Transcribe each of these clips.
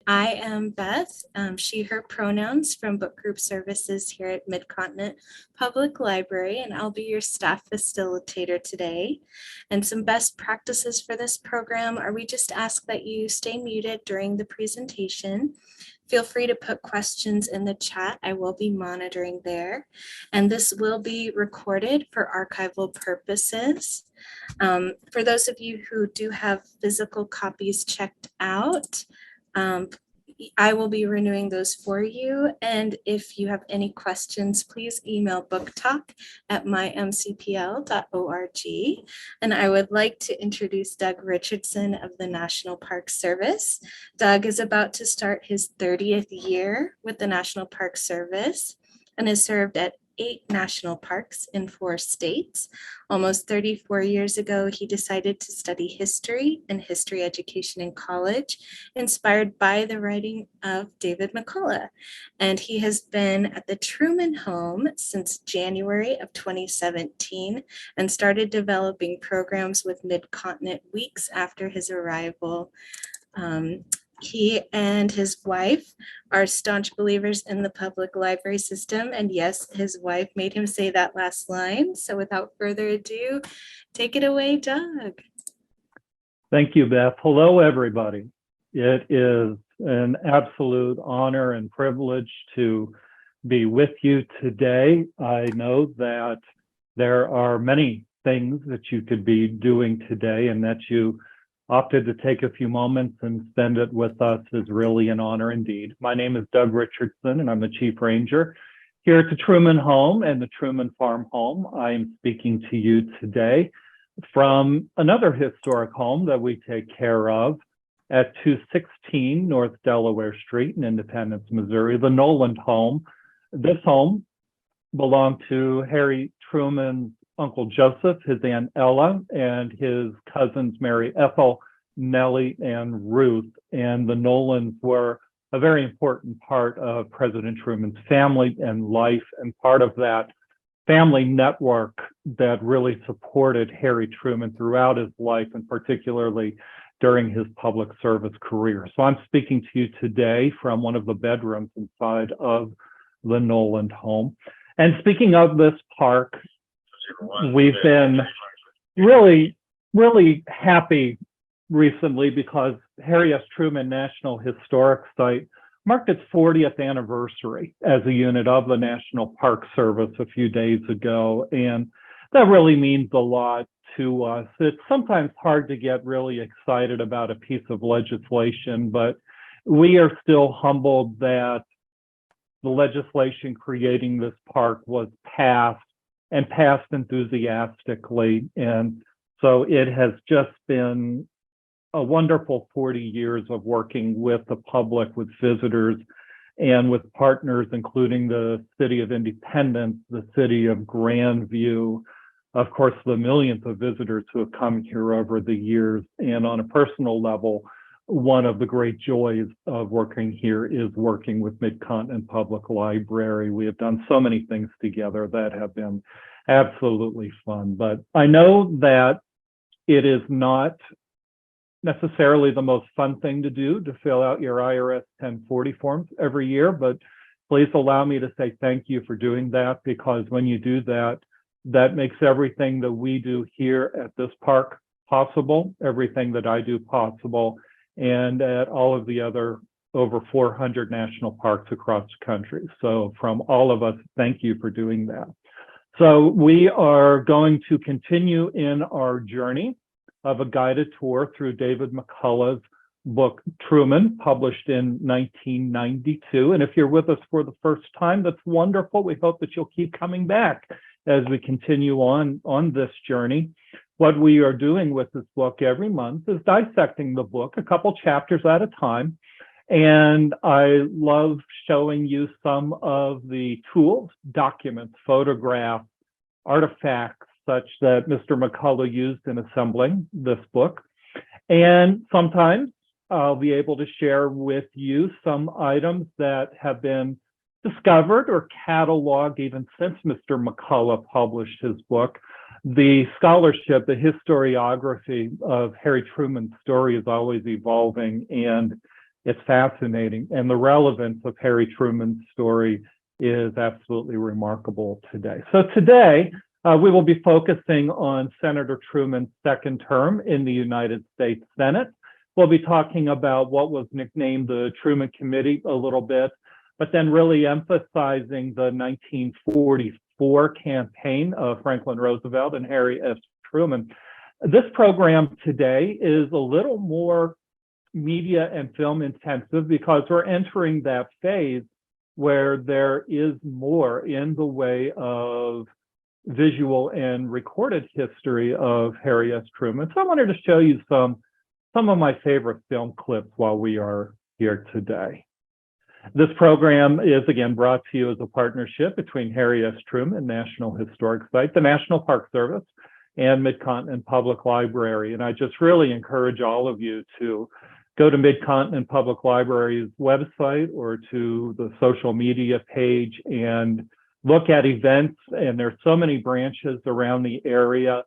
I am Beth, she, her pronouns from Book Group Services here at Mid-Continent Public Library, and I'll be your staff facilitator today. And some best practices for this program are we just ask that you stay muted during the presentation. Feel free to put questions in the chat. I will be monitoring there. And this will be recorded for archival purposes. For those of you who do have physical copies checked out, I will be renewing those for you. And if you have any questions, please email booktalk@mymcpl.org. And I would like to introduce Doug Richardson of the National Park Service. Doug is about to start his 30th year with the National Park Service and has served at 8 national parks in 4 states. Almost 34 years ago, he decided to study history and history education in college, inspired by the writing of David McCullough. And he has been at the Truman home since January of 2017 and started developing programs with Mid-Continent weeks after his arrival. He and his wife are staunch believers in the public library system. And yes, his wife made him say that last line. So without further ado, take it away, Doug. Thank you, Beth. Hello, everybody. It is an absolute honor and privilege to be with you today. I know that there are many things that you could be doing today, and that you opted to take a few moments and spend it with us is really an honor indeed. My name is Doug Richardson, and I'm the Chief Ranger here at the Truman home and the Truman Farm home. I am speaking to you today from another historic home that we take care of at 216 North Delaware Street in Independence, Missouri, the Noland home. This home belonged to Harry Truman's Uncle Joseph, his Aunt Ella, and his cousins Mary Ethel, Nellie, and Ruth. And the Nolans were a very important part of President Truman's family and life, and part of that family network that really supported Harry Truman throughout his life, and particularly during his public service career. So I'm speaking to you today from one of the bedrooms inside of the Noland home. And speaking of this park, we've been really happy recently because Harry S. Truman National Historic Site marked its 40th anniversary as a unit of the National Park Service a few days ago. And that really means a lot to us. It's sometimes hard to get really excited about a piece of legislation, but we are still humbled that the legislation creating this park was passed enthusiastically. And so it has just been a wonderful 40 years of working with the public, with visitors, and with partners, including the City of Independence, the City of Grandview, of course, the millions of visitors who have come here over the years. And on a personal level, one of the great joys of working here is working with Mid-Continent Public Library. We have done so many things together that have been absolutely fun. But I know that it is not necessarily the most fun thing to do, to fill out your IRS 1040 forms every year, but please allow me to say thank you for doing that, because when you do that, that makes everything that we do here at this park possible, everything that I do possible, and at all of the other over 400 national parks across the country. So from all of us, thank you for doing that. So we are going to continue in our journey of a guided tour through David McCullough's book, Truman, published in 1992. And if you're with us for the first time, that's wonderful. We hope that you'll keep coming back as we continue on this journey. What we are doing with this book every month is dissecting the book a couple chapters at a time. And I love showing you some of the tools, documents, photographs, artifacts, such that Mr. McCullough used in assembling this book. And sometimes I'll be able to share with you some items that have been discovered or cataloged even since Mr. McCullough published his book. The scholarship, the historiography of Harry Truman's story is always evolving, and It's fascinating. And the relevance of Harry Truman's story is absolutely remarkable today. So today, we will be focusing on Senator Truman's second term in the United States Senate. We'll be talking about what was nicknamed the Truman Committee a little bit, but then really emphasizing the 1944 campaign of Franklin Roosevelt and Harry S. Truman. This program today is a little more media and film intensive because we're entering that phase where there is more in the way of visual and recorded history of Harry S. Truman. So I wanted to show you some of my favorite film clips while we are here today. This program is again brought to you as a partnership between Harry S. Truman National Historic Site, the National Park Service, and Mid-Continent Public Library. And I just really encourage all of you to go to Mid-Continent Public Library's website or to the social media page and look at events. And there's so many branches around the area,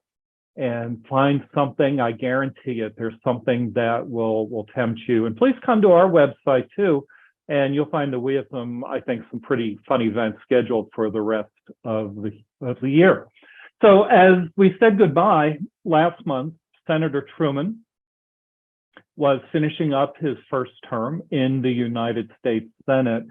and find something. I guarantee it, there's something that will tempt you. And please come to our website too, and you'll find that we have some pretty fun events scheduled for the rest of the year. So as we said goodbye last month, Senator Truman was finishing up his first term in the United States Senate.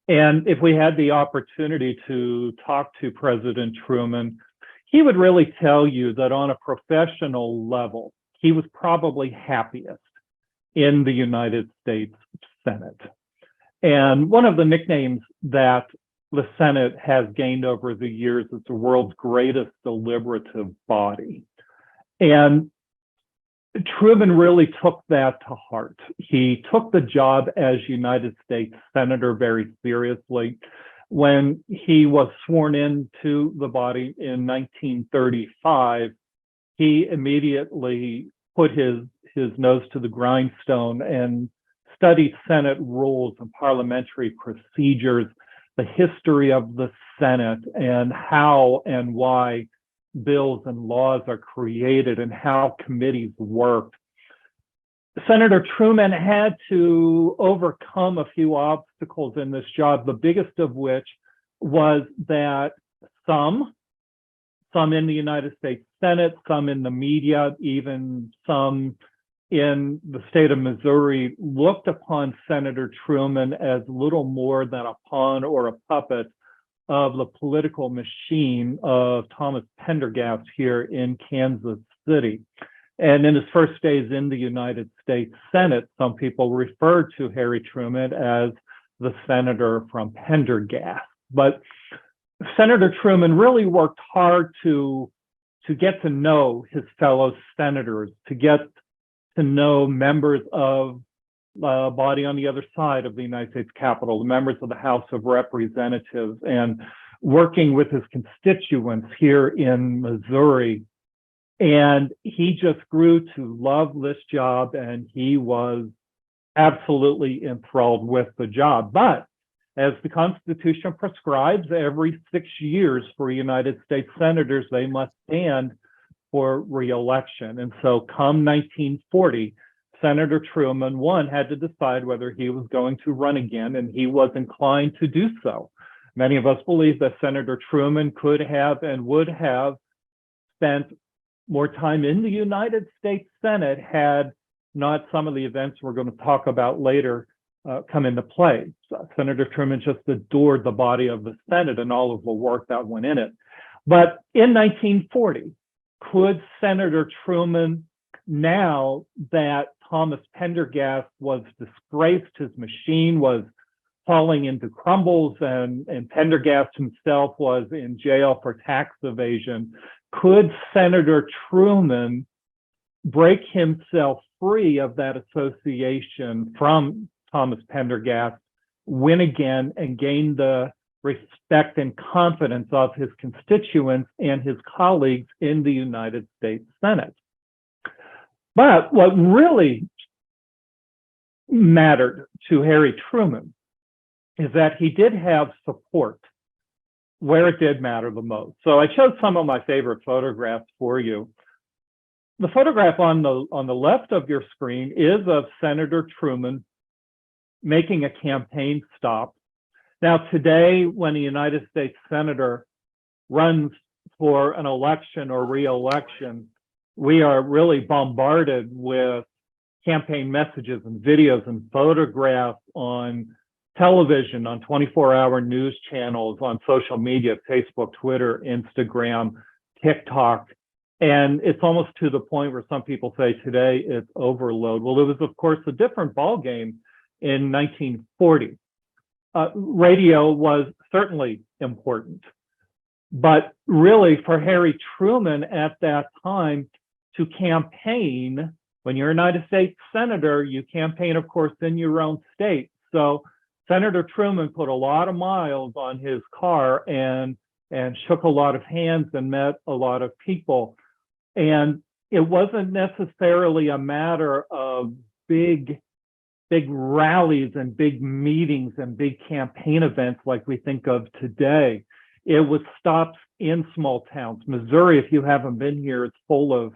And if we had the opportunity to talk to President Truman, he would really tell you that on a professional level, he was probably happiest in the United States Senate. And one of the nicknames that the Senate has gained over the years is the world's greatest deliberative body. And Truman really took that to heart. He took the job as United States Senator very seriously. When he was sworn into the body in 1935, he immediately put his nose to the grindstone and studied Senate rules and parliamentary procedures, the history of the Senate, and how and why bills and laws are created and how committees work. Senator Truman had to overcome a few obstacles in this job, the biggest of which was that some in the United States Senate, some in the media, even some in the state of Missouri, looked upon Senator Truman as little more than a pawn or a puppet of the political machine of Thomas Pendergast here in Kansas City. And in his first days in the United States Senate, some people referred to Harry Truman as the senator from Pendergast. But Senator Truman really worked hard to get to know his fellow senators, to get to know members of the body on the other side of the United States Capitol, the members of the House of Representatives, and working with his constituents here in Missouri. And he just grew to love this job, and he was absolutely enthralled with the job. But as the Constitution prescribes, every 6 years for United States senators, they must stand for re-election. And so come 1940, Senator Truman, had to decide whether he was going to run again, and he was inclined to do so. Many of us believe that Senator Truman could have and would have spent more time in the United States Senate had not some of the events we're going to talk about later come into play. So Senator Truman just adored the body of the Senate and all of the work that went in it. But in 1940, could Senator Truman, now that Thomas Pendergast was disgraced, his machine was falling into crumbles, and Pendergast himself was in jail for tax evasion, could Senator Truman break himself free of that association from Thomas Pendergast, win again, and gain the respect and confidence of his constituents and his colleagues in the United States Senate? But what really mattered to Harry Truman is that he did have support where it did matter the most. So I chose some of my favorite photographs for you. The photograph on the left of your screen is of Senator Truman making a campaign stop. Now, today, when a United States senator runs for an election or re-election, we are really bombarded with campaign messages and videos and photographs on television, on 24-hour news channels, on social media, Facebook, Twitter, Instagram, TikTok. And it's almost to the point where some people say today it's overload. Well, it was, of course, a different ballgame in 1940. Radio was certainly important. But really, for Harry Truman at that time to campaign, when you're a United States senator, you campaign, of course, in your own state. So Senator Truman put a lot of miles on his car and shook a lot of hands and met a lot of people. And it wasn't necessarily a matter of big rallies and big meetings and big campaign events like we think of today. It was stops in small towns. Missouri, if you haven't been here, it's full of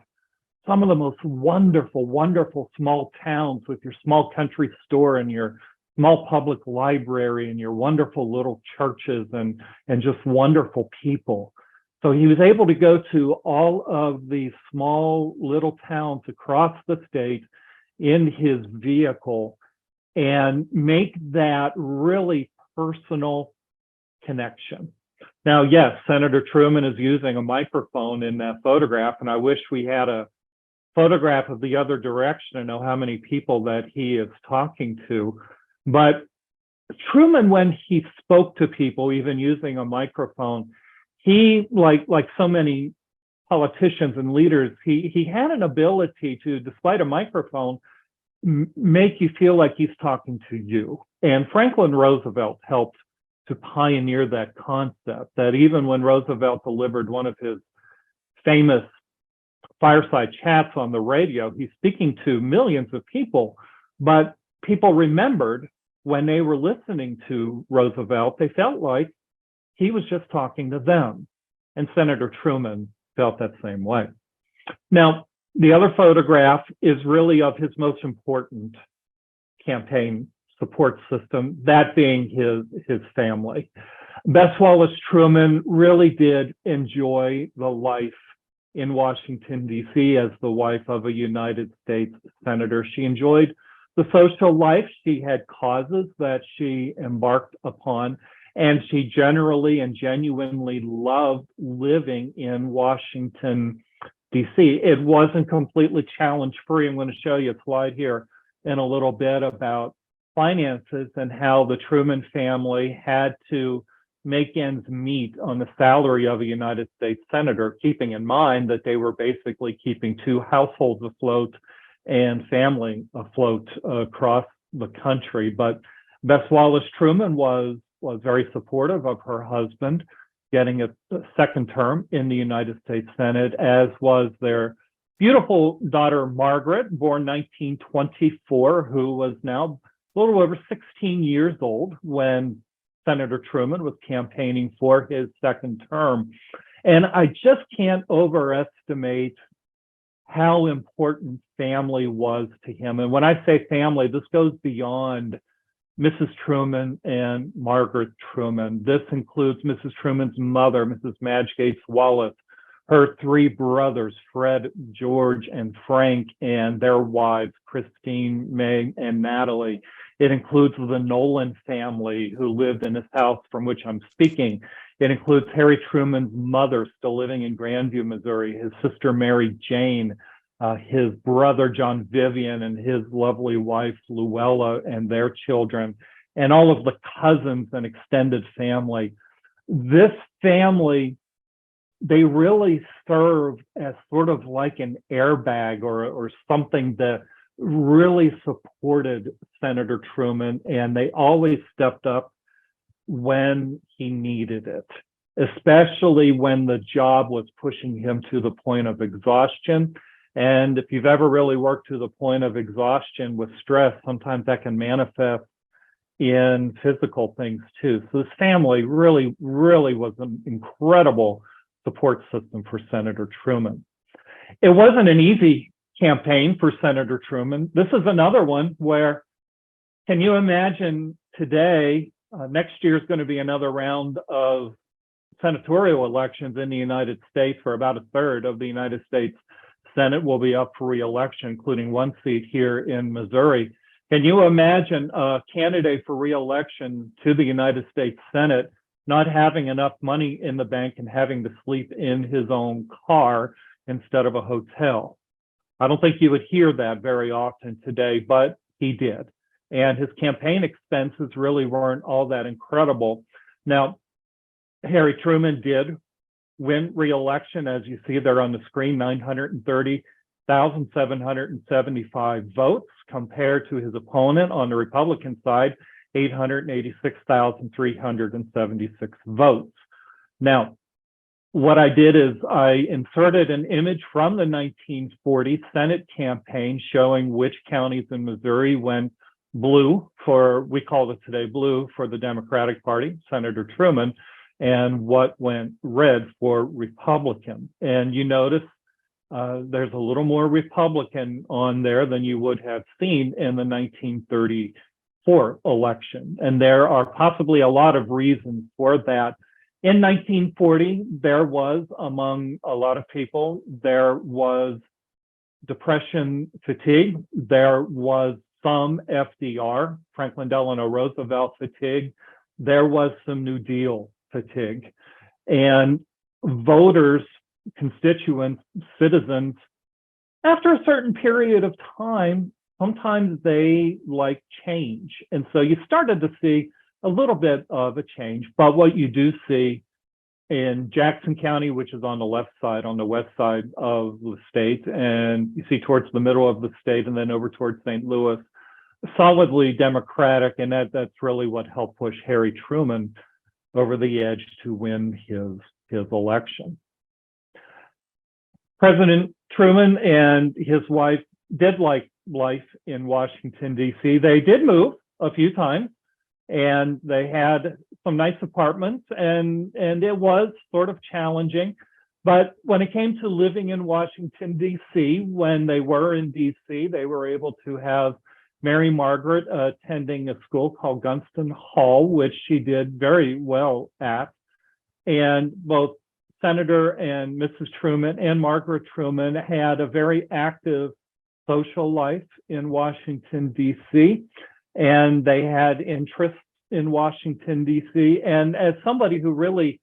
some of the most wonderful, wonderful small towns with your small country store and your small public library and your wonderful little churches and just wonderful people. So he was able to go to all of these small little towns across the state in his vehicle and make that really personal connection. Now, yes, Senator Truman is using a microphone in that photograph, and I wish we had a photograph of the other direction to know how many people that he is talking to. But Truman, when he spoke to people, even using a microphone, he, like so many politicians and leaders, he had an ability to, despite a microphone, make you feel like he's talking to you. And Franklin Roosevelt helped to pioneer that concept, that even when Roosevelt delivered one of his famous fireside chats on the radio, he's speaking to millions of people, but people remembered when they were listening to Roosevelt, they felt like he was just talking to them. And Senator Truman felt that same way. Now, the other photograph is really of his most important campaign support system, that being his family. Bess Wallace Truman really did enjoy the life in Washington, D.C. as the wife of a United States senator. She enjoyed the social life. She had causes that she embarked upon, and she generally and genuinely loved living in Washington, D.C. It wasn't completely challenge-free. I'm going to show you a slide here in a little bit about finances and how the Truman family had to make ends meet on the salary of a United States senator, keeping in mind that they were basically keeping two households afloat and family afloat across the country. But Bess Wallace Truman was very supportive of her husband getting a second term in the United States Senate, as was their beautiful daughter, Margaret, born 1924, who was now a little over 16 years old when Senator Truman was campaigning for his second term. And I just can't overestimate how important family was to him. And when I say family, this goes beyond Mrs. Truman and Margaret Truman. This includes Mrs. Truman's mother, Mrs. Madge Gates Wallace, her three brothers, Fred, George, and Frank, and their wives, Christine, Meg, and Natalie. It includes the Nolan family who lived in this house from which I'm speaking. It includes Harry Truman's mother still living in Grandview, Missouri, his sister Mary Jane, his brother John Vivian, and his lovely wife Luella and their children, and all of the cousins and extended family. This family, they really served as sort of like an airbag or something that really supported Senator Truman, and they always stepped up when he needed it, especially when the job was pushing him to the point of exhaustion. And if you've ever really worked to the point of exhaustion with stress, sometimes that can manifest in physical things too. So this family really, really was an incredible support system for Senator Truman. It wasn't an easy campaign for Senator Truman. This is another one where Can you imagine today, next year is going to be another round of senatorial elections in the United States, for about a third of the United States Senate will be up for re-election, including one seat here in Missouri. Can you imagine a candidate for re-election to the United States Senate not having enough money in the bank and having to sleep in his own car instead of a hotel? I don't think you would hear that very often today, but he did. And his campaign expenses really weren't all that incredible. Now, Harry Truman did win re-election, as you see there on the screen, 930,775 votes, compared to his opponent on the Republican side, 886,376 votes. Now, what I did is I inserted an image from the 1940 Senate campaign showing which counties in Missouri went blue for, we call it today blue, for the Democratic Party, Senator Truman, and what went red for Republican. And you notice there's a little more Republican on there than you would have seen in the 1934 election. And there are possibly a lot of reasons for that. In 1940, there was, among a lot of people, there was Depression fatigue. There was some FDR, Franklin Delano Roosevelt fatigue. There was some New Deal fatigue. And voters, constituents, citizens, after a certain period of time, sometimes they like change. And so you started to see a little bit of a change. But what you do see in Jackson County, which is on the left side, on the west side of the state, and you see towards the middle of the state and then over towards St. Louis, solidly Democratic, and that's really what helped push Harry Truman over the edge to win his election. President Truman and his wife did like life in Washington, D.C. They did move a few times, and they had some nice apartments, and it was sort of challenging. But when it came to living in Washington, D.C., when they were in D.C., they were able to have Mary Margaret attending a school called Gunston Hall, which she did very well at. And both Senator and Mrs. Truman and Margaret Truman had a very active social life in Washington, D.C., and they had interests in Washington, D.C. And as somebody who really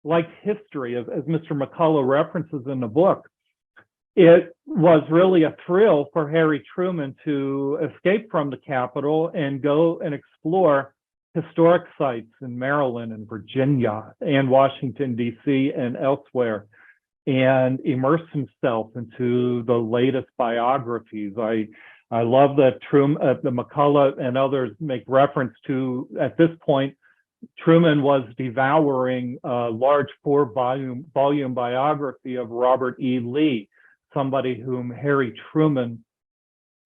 liked history, as Mr. McCullough references in the book, it was really a thrill for Harry Truman to escape from the Capitol and go and explore historic sites in Maryland and Virginia and Washington, D.C. and elsewhere, and immerse himself into the latest biographies. I love that the McCullough and others make reference to, at this point, Truman was devouring a large 4-volume biography of Robert E. Lee, somebody whom Harry Truman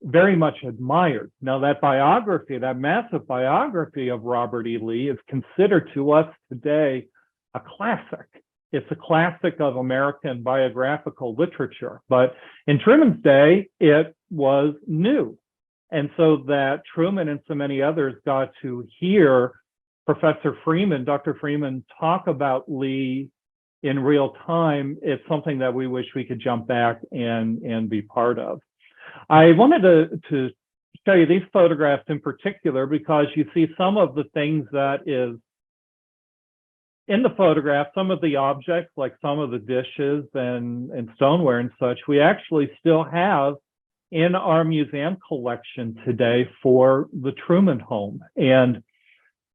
very much admired. Now, that biography, that massive biography of Robert E. Lee, is considered to us today a classic. It's a classic of American biographical literature. But in Truman's day, it was new. And so that Truman and so many others got to hear Professor Freeman, Dr. Freeman, talk about Lee in real time. It's something that we wish we could jump back and be part of. I wanted to show you these photographs in particular because you see some of the things that is in the photograph, some of the objects, like some of the dishes and stoneware and such, we actually still have in our museum collection today for the Truman home. And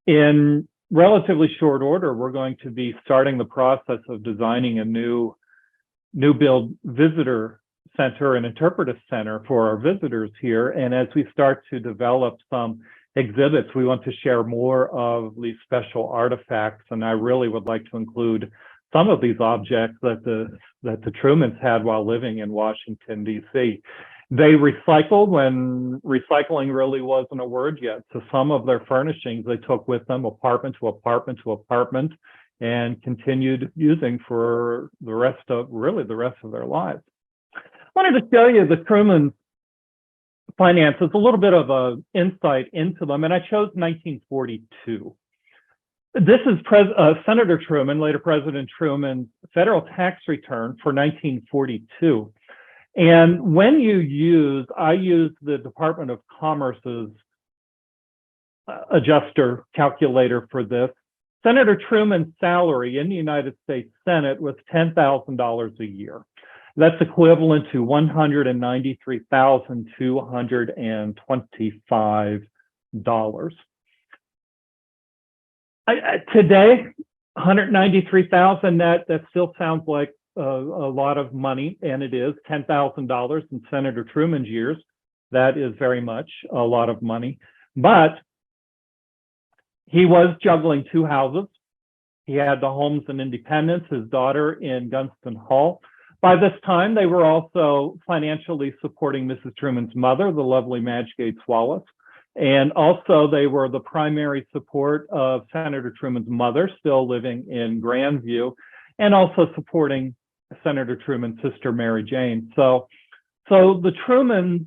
in relatively short order, we're going to be starting the process of designing a new build visitor center and interpretive center for our visitors here. And as we start to develop some exhibits, we want to share more of these special artifacts. And I really would like to include some of these objects that the Trumans had while living in Washington, D.C. They recycled when recycling really wasn't a word yet. So some of their furnishings they took with them apartment to apartment to apartment and continued using for the rest of their lives. I wanted to show you the Truman's finances, a little bit of an insight into them, and I chose 1942. This is Senator Truman, later President Truman's federal tax return for 1942. And when I use the Department of Commerce's adjuster calculator for this. Senator Truman's salary in the United States Senate was $10,000 a year. That's equivalent to $193,225. Today, $193,000, that still sounds like a lot of money, and it is $10,000 in Senator Truman's years. That is very much a lot of money. But he was juggling two houses. He had the homes in Independence, his daughter in Gunston Hall. By this time, they were also financially supporting Mrs. Truman's mother, the lovely Madge Gates Wallace. And also they were the primary support of Senator Truman's mother, still living in Grandview, and also supporting Senator Truman's sister, Mary Jane. So the Trumans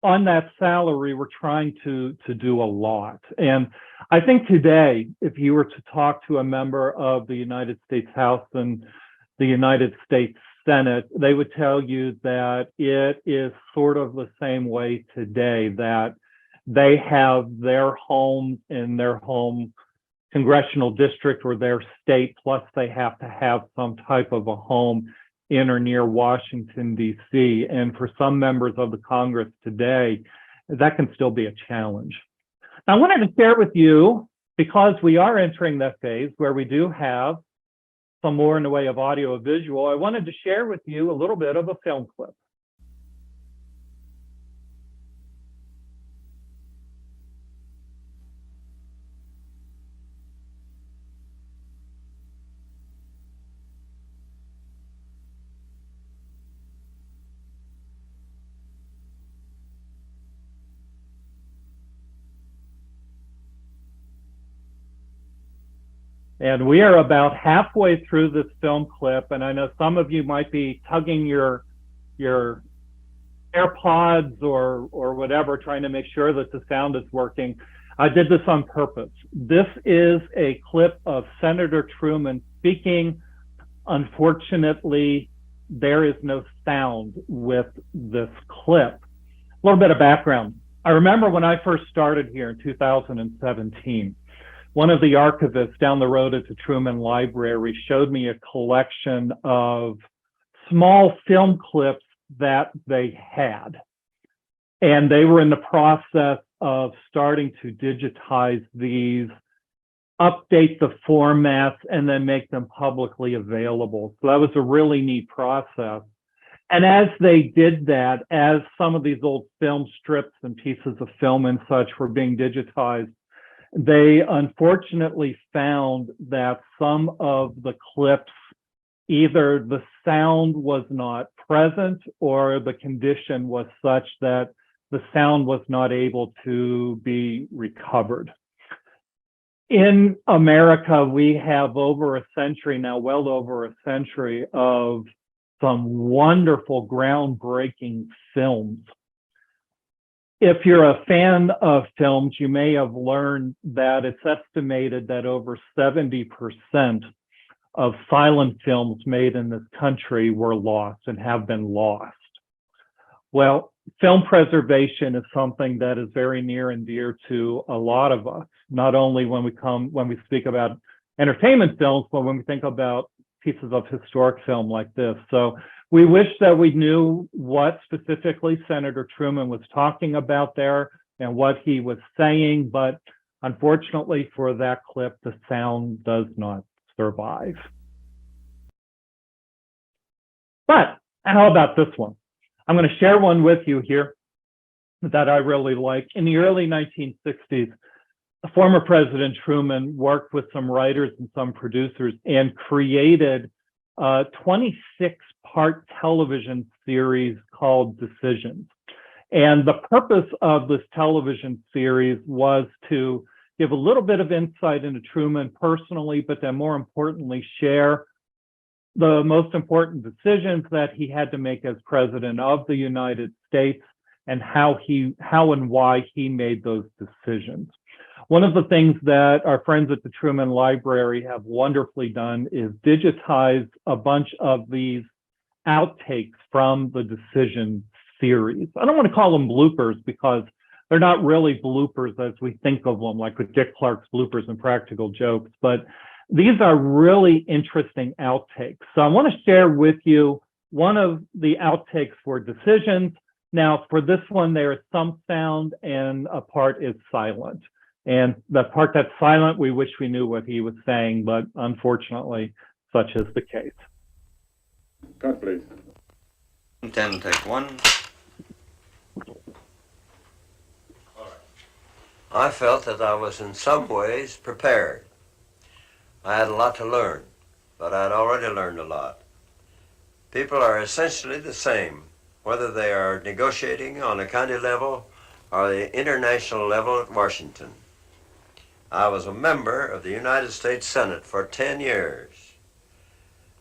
on that salary were trying to do a lot. And I think today, if you were to talk to a member of the United States House and the United States Senate, they would tell you that it is sort of the same way today, that they have their homes in their home congressional district or their state, plus they have to have some type of a home in or near Washington, D.C. And for some members of the Congress today, that can still be a challenge. Now, I wanted to share with you, because we are entering that phase where we do have some more in the way of audio or visual, I wanted to share with you a little bit of a film clip. And we are about halfway through this film clip, and I know some of you might be tugging your AirPods or whatever, trying to make sure that the sound is working. I did this on purpose. This is a clip of Senator Truman speaking. Unfortunately, there is no sound with this clip. A little bit of background. I remember when I first started here in 2017, one of the archivists down the road at the Truman Library showed me a collection of small film clips that they had. And they were in the process of starting to digitize these, update the formats, and then make them publicly available. So that was a really neat process. And as they did that, as some of these old film strips and pieces of film and such were being digitized, they unfortunately found that some of the clips, either the sound was not present or the condition was such that the sound was not able to be recovered. In America, we have over a century now, well over a century of some wonderful, groundbreaking films. If you're a fan of films, you may have learned that it's estimated that over 70% of silent films made in this country were lost and have been lost. Well, film preservation is something that is very near and dear to a lot of us, not only when we speak about entertainment films, but when we think about pieces of historic film like this. So we wish that we knew what specifically Senator Truman was talking about there and what he was saying, but unfortunately for that clip, the sound does not survive. But how about this one? I'm going to share one with you here that I really like. In the early 1960s, former President Truman worked with some writers and some producers and created a 26-part television series called Decisions. And the purpose of this television series was to give a little bit of insight into Truman personally, but then more importantly, share the most important decisions that he had to make as president of the United States and how and why he made those decisions. One of the things that our friends at the Truman Library have wonderfully done is digitize a bunch of these outtakes from the decision series. I don't want to call them bloopers because they're not really bloopers as we think of them, like with Dick Clark's bloopers and practical jokes, but these are really interesting outtakes. So I want to share with you one of the outtakes for decisions. Now, for this one, there is some sound and a part is silent. And the part that's silent, we wish we knew what he was saying, but unfortunately, such is the case. Cut, please. 10, take one. I felt that I was in some ways prepared. I had a lot to learn, but I'd already learned a lot. People are essentially the same, whether they are negotiating on a county level or the international level at Washington. I was a member of the United States Senate for 10 years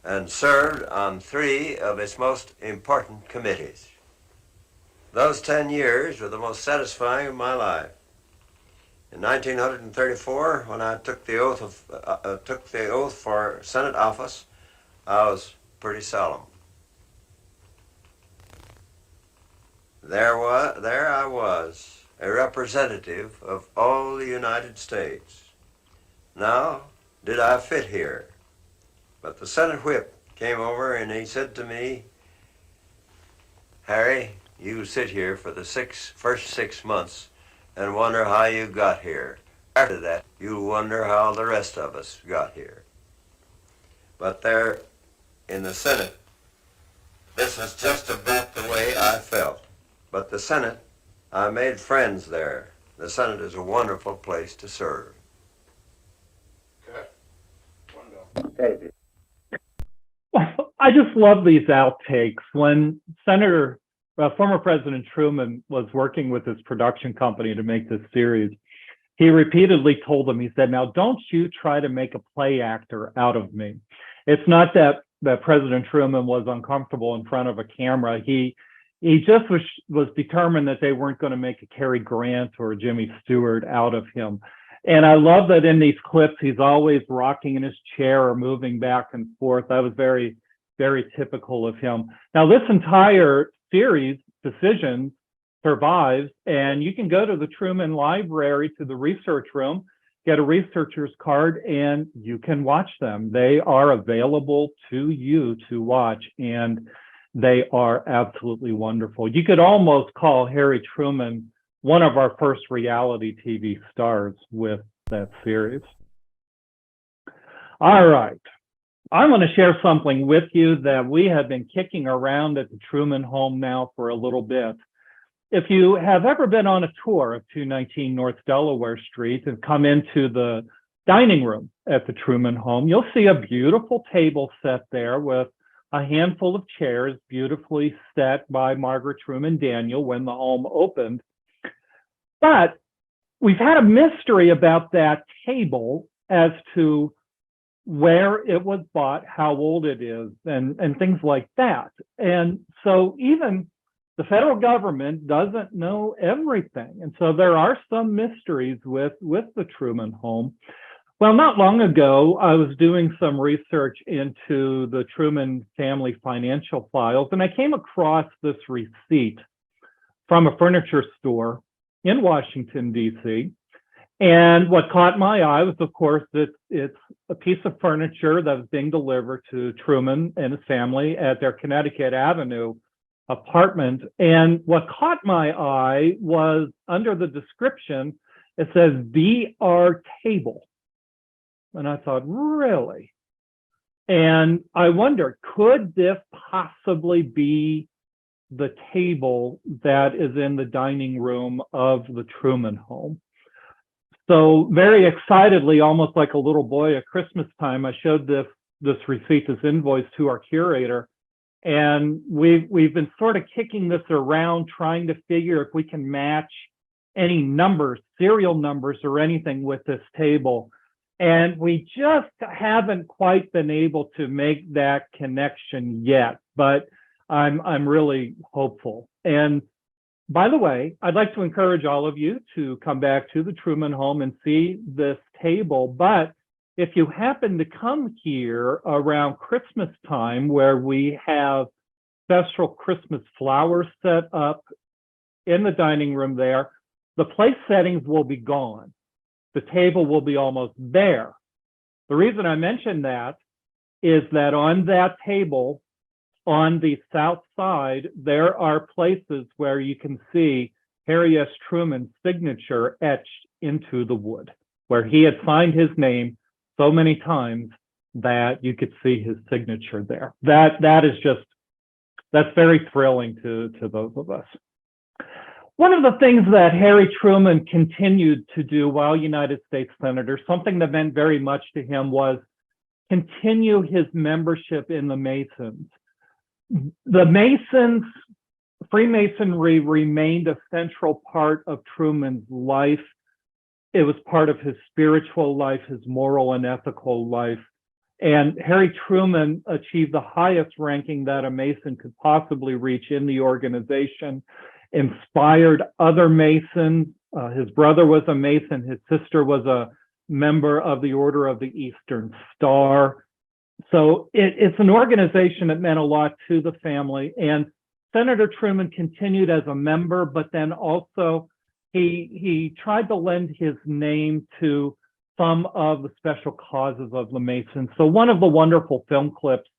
and served on 3 of its most important committees. Those 10 years were the most satisfying of my life. In 1934, when I took the oath for Senate office, I was pretty solemn. There I was, a representative of all the United States. Now, did I fit here? But the Senate whip came over and he said to me, "Harry, you sit here for the first 6 months and wonder how you got here. After that, you'll wonder how the rest of us got here." But there in the Senate, this is just about the way I felt. But the Senate, I made friends there. The Senate is a wonderful place to serve. Cut. I just love these outtakes. When former President Truman was working with his production company to make this series, he repeatedly told them, he said, "Now don't you try to make a play actor out of me." It's not that President Truman was uncomfortable in front of a camera. He just was determined that they weren't going to make a Cary Grant or a Jimmy Stewart out of him. And I love that in these clips, he's always rocking in his chair or moving back and forth. That was very, very typical of him. Now, this entire series, Decisions, survives, and you can go to the Truman Library, to the research room, get a researcher's card, and you can watch them. They are available to you to watch, and they are absolutely wonderful. You could almost call Harry Truman one of our first reality TV stars with that series. All right. I'm going to share something with you that we have been kicking around at the Truman home now for a little bit. If you have ever been on a tour of 219 North Delaware Street and come into the dining room at the Truman home, you'll see a beautiful table set there with a handful of chairs beautifully set by Margaret Truman Daniel when the home opened. But we've had a mystery about that table as to where it was bought, how old it is, and things like that. And so even the federal government doesn't know everything. And so there are some mysteries with the Truman home. Well, not long ago, I was doing some research into the Truman family financial files, and I came across this receipt from a furniture store in Washington, D.C. And what caught my eye was, of course, that it's a piece of furniture that was being delivered to Truman and his family at their Connecticut Avenue apartment. And what caught my eye was under the description, it says VR table. And I thought, really? And I wondered, could this possibly be the table that is in the dining room of the Truman home? So very excitedly, almost like a little boy at Christmas time, I showed this receipt, this invoice to our curator. And we've been sort of kicking this around, trying to figure if we can match any numbers, serial numbers or anything with this table. And we just haven't quite been able to make that connection yet, but I'm really hopeful. And By the way, I'd like to encourage all of you to come back to the Truman home and see this table. But if you happen to come here around Christmas time, where we have special Christmas flowers set up in the dining room there, the place settings will be gone. The table will be almost bare. The reason I mention that is that on that table, on the south side, there are places where you can see Harry S. Truman's signature etched into the wood, where he had signed his name so many times that you could see his signature there. That's very thrilling to those of us. One of the things that Harry Truman continued to do while United States Senator, something that meant very much to him, was continue his membership in the Masons. The Masons, Freemasonry remained a central part of Truman's life. It was part of his spiritual life, his moral and ethical life. And Harry Truman achieved the highest ranking that a Mason could possibly reach in the organization, inspired other Masons. His brother was a Mason. His sister was a member of the Order of the Eastern Star. So it's an organization that meant a lot to the family. And Senator Truman continued as a member, but then also he tried to lend his name to some of the special causes of the Masons. So one of the wonderful film clips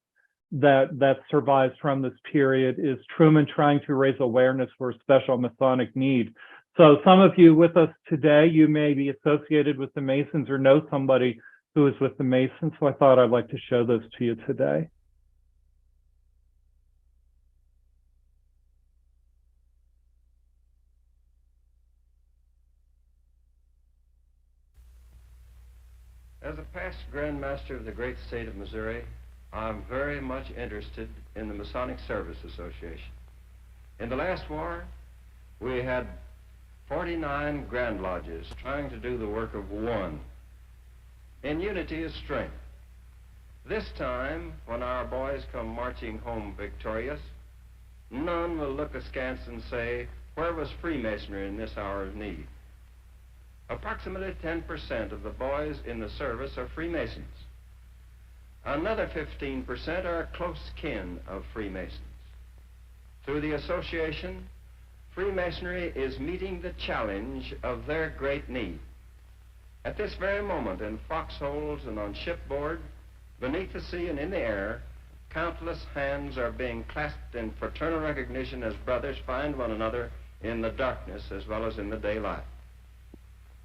that survives from this period is Truman trying to raise awareness for special Masonic need. So some of you with us today, you may be associated with the Masons or know somebody who is with the Masons. So I thought I'd like to show those to you today. As a past Grand Master of the great state of Missouri, I'm very much interested in the Masonic Service Association. In the last war, we had 49 Grand Lodges trying to do the work of one. In unity is strength. This time, when our boys come marching home victorious, none will look askance and say, where was Freemasonry in this hour of need? Approximately 10% of the boys in the service are Freemasons. Another 15% are close kin of Freemasons. Through the association, Freemasonry is meeting the challenge of their great need. At this very moment, in foxholes and on shipboard, beneath the sea and in the air, countless hands are being clasped in fraternal recognition as brothers find one another in the darkness as well as in the daylight.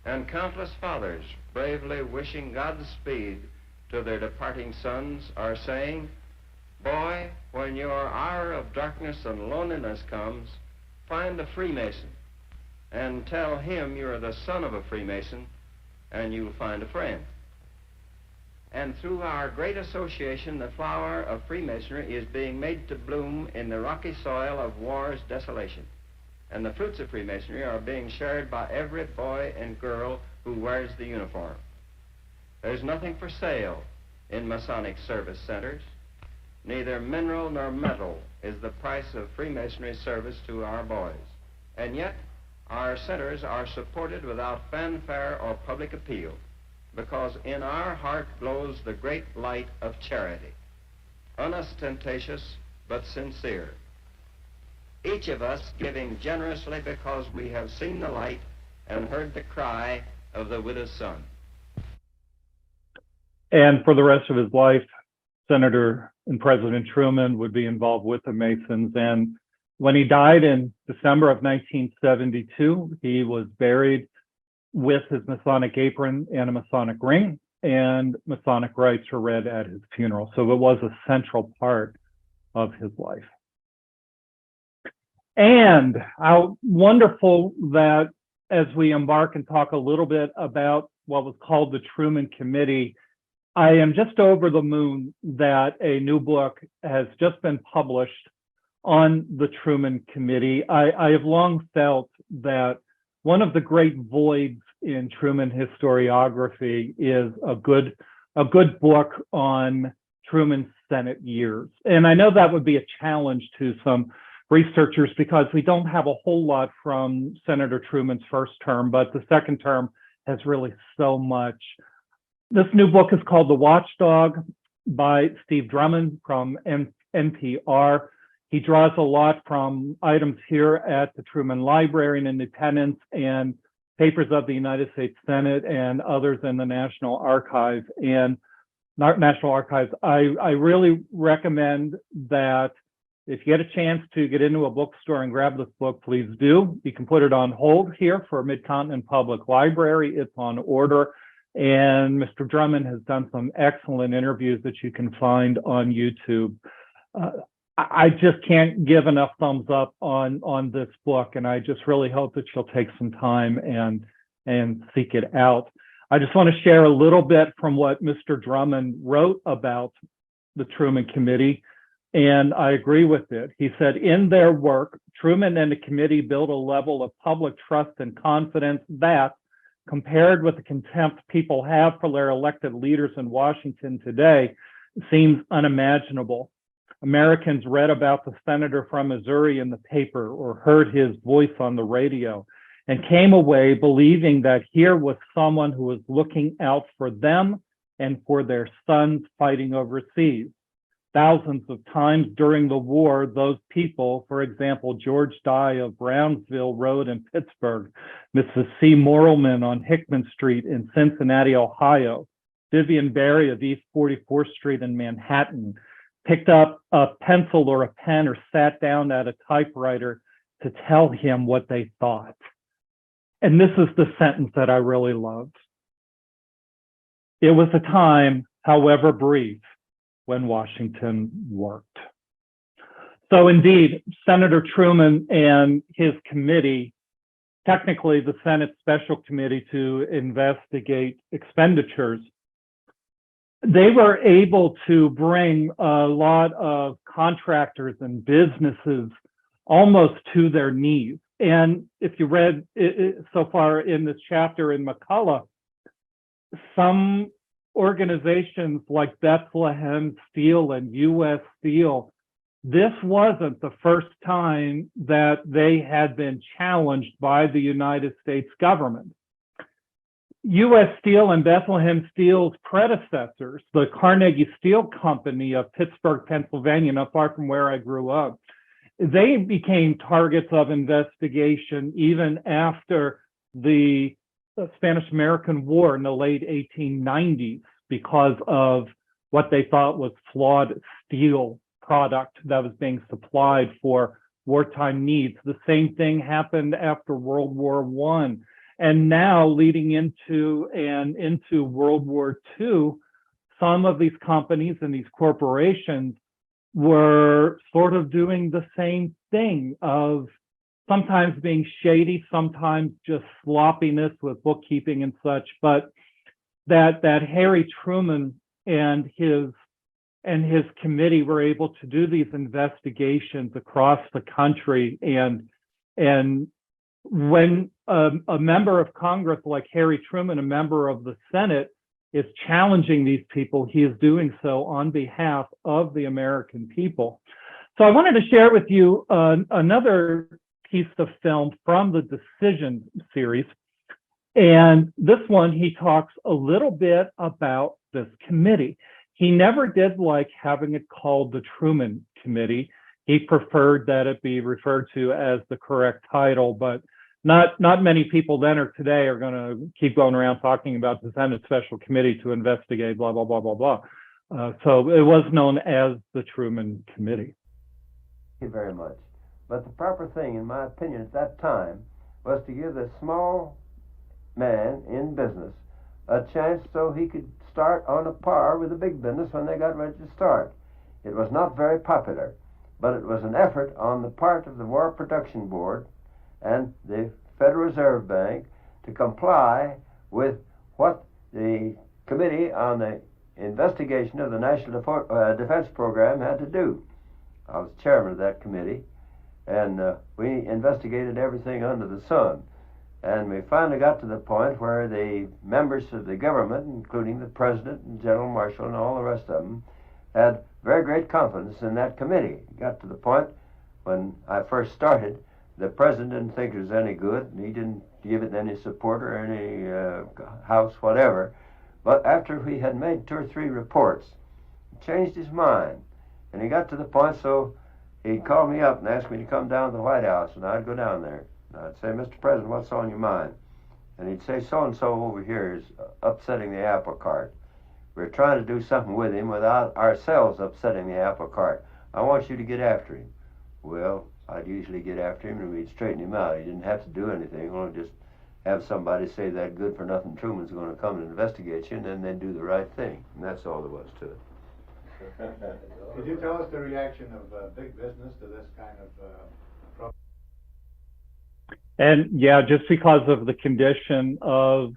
And countless fathers, bravely wishing Godspeed to their departing sons, are saying, boy, when your hour of darkness and loneliness comes, find a Freemason and tell him you're the son of a Freemason, and you'll find a friend. And through our great association, the flower of Freemasonry is being made to bloom in the rocky soil of war's desolation. And the fruits of Freemasonry are being shared by every boy and girl who wears the uniform. There's nothing for sale in Masonic service centers. Neither mineral nor metal is the price of Freemasonry service to our boys. And yet, our centers are supported without fanfare or public appeal, because in our heart glows the great light of charity, unostentatious but sincere. Each of us giving generously because we have seen the light and heard the cry of the widow's son. And for the rest of his life, Senator and President Truman would be involved with the Masons. And when he died in December of 1972, he was buried with his Masonic apron and a Masonic ring, and Masonic rites were read at his funeral. So it was a central part of his life. And how wonderful that as we embark and talk a little bit about what was called the Truman Committee, I am just over the moon that a new book has just been published on the Truman Committee. I have long felt that one of the great voids in Truman historiography is a good book on Truman's Senate years. And I know that would be a challenge to some researchers because we don't have a whole lot from Senator Truman's first term, but the second term has really so much. This new book is called The Watchdog by Steve Drummond from NPR. He draws a lot from items here at the Truman Library in Independence and papers of the United States Senate and others in the National Archives. I really recommend that if you get a chance to get into a bookstore and grab this book, please do. You can put it on hold here for Mid-Continent Public Library. It's on order. And Mr. Drummond has done some excellent interviews that you can find on YouTube. I just can't give enough thumbs up on this book, and I just really hope that you'll take some time and seek it out. I just want to share a little bit from what Mr. Drummond wrote about the Truman Committee, and I agree with it. He said, in their work, Truman and the committee built a level of public trust and confidence that, compared with the contempt people have for their elected leaders in Washington today, seems unimaginable. Americans read about the senator from Missouri in the paper or heard his voice on the radio and came away believing that here was someone who was looking out for them and for their sons fighting overseas. Thousands of times during the war, those people, for example, George Dye of Brownsville Road in Pittsburgh, Mrs. C. Morelman on Hickman Street in Cincinnati, Ohio, Vivian Barry of East 44th Street in Manhattan, picked up a pencil or a pen or sat down at a typewriter to tell him what they thought. And this is the sentence that I really loved. It was a time, however brief, when Washington worked. So indeed, Senator Truman and his committee, technically the Senate Special Committee to investigate expenditures, they were able to bring a lot of contractors and businesses almost to their knees. And if you read so far in this chapter in McCullough, some organizations like Bethlehem Steel and U.S. Steel, this wasn't the first time that they had been challenged by the United States government. U.S. Steel and Bethlehem Steel's predecessors, the Carnegie Steel Company of Pittsburgh, Pennsylvania, not far from where I grew up, they became targets of investigation even after the Spanish-American War in the late 1890s because of what they thought was flawed steel product that was being supplied for wartime needs. The same thing happened after World War I. And now leading into World War II, some of these companies and these corporations were sort of doing the same thing of sometimes being shady, sometimes just sloppiness with bookkeeping and such. But that Harry Truman and his committee were able to do these investigations across the country, and when a member of Congress like Harry Truman, a member of the Senate, is challenging these people, he is doing so on behalf of the American people. So I wanted to share with you another piece of film from the Decision series. And this one, he talks a little bit about this committee. He never did like having it called the Truman Committee. He preferred that it be referred to as the correct title, but not many people then or today are going to keep going around talking about the Senate Special Committee to investigate blah, blah, blah, blah, blah. So it was known as the Truman Committee. Thank you very much. But the proper thing, in my opinion, at that time, was to give the small man in business a chance so he could start on a par with the big business when they got ready to start. It was not very popular, but it was an effort on the part of the War Production Board and the Federal Reserve Bank to comply with what the Committee on the Investigation of the National Defense Program had to do. I was chairman of that committee, and we investigated everything under the sun. And we finally got to the point where the members of the government, including the President and General Marshall and all the rest of them, had very great confidence in that committee. It got to the point when I first started, the president didn't think it was any good, and he didn't give it any support or any house, whatever. But after we had made 2 or 3 reports, he changed his mind. And he got to the point, so he'd call me up and ask me to come down to the White House, and I'd go down there. And I'd say, Mr. President, what's on your mind? And he'd say, so-and-so over here is upsetting the apple cart. We're trying to do something with him without ourselves upsetting the apple cart. I want you to get after him. Well, I'd usually get after him and we'd straighten him out. He didn't have to do anything, only just have somebody say that good-for-nothing Truman's going to come and investigate you, and then they'd do the right thing. And that's all there was to it. Could you tell us the reaction of big business to this kind of And yeah, just because of the condition of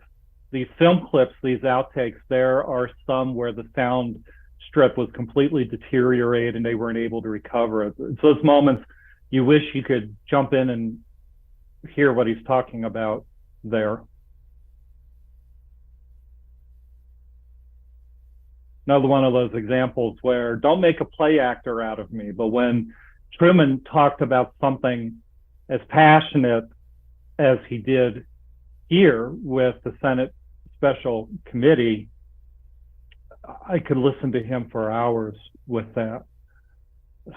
these film clips, these outtakes, there are some where the sound strip was completely deteriorated and they weren't able to recover it. It's those moments you wish you could jump in and hear what he's talking about there. Another one of those examples where don't make a play actor out of me, but when Truman talked about something as passionate as he did here with the Senate Special Committee, I could listen to him for hours with that.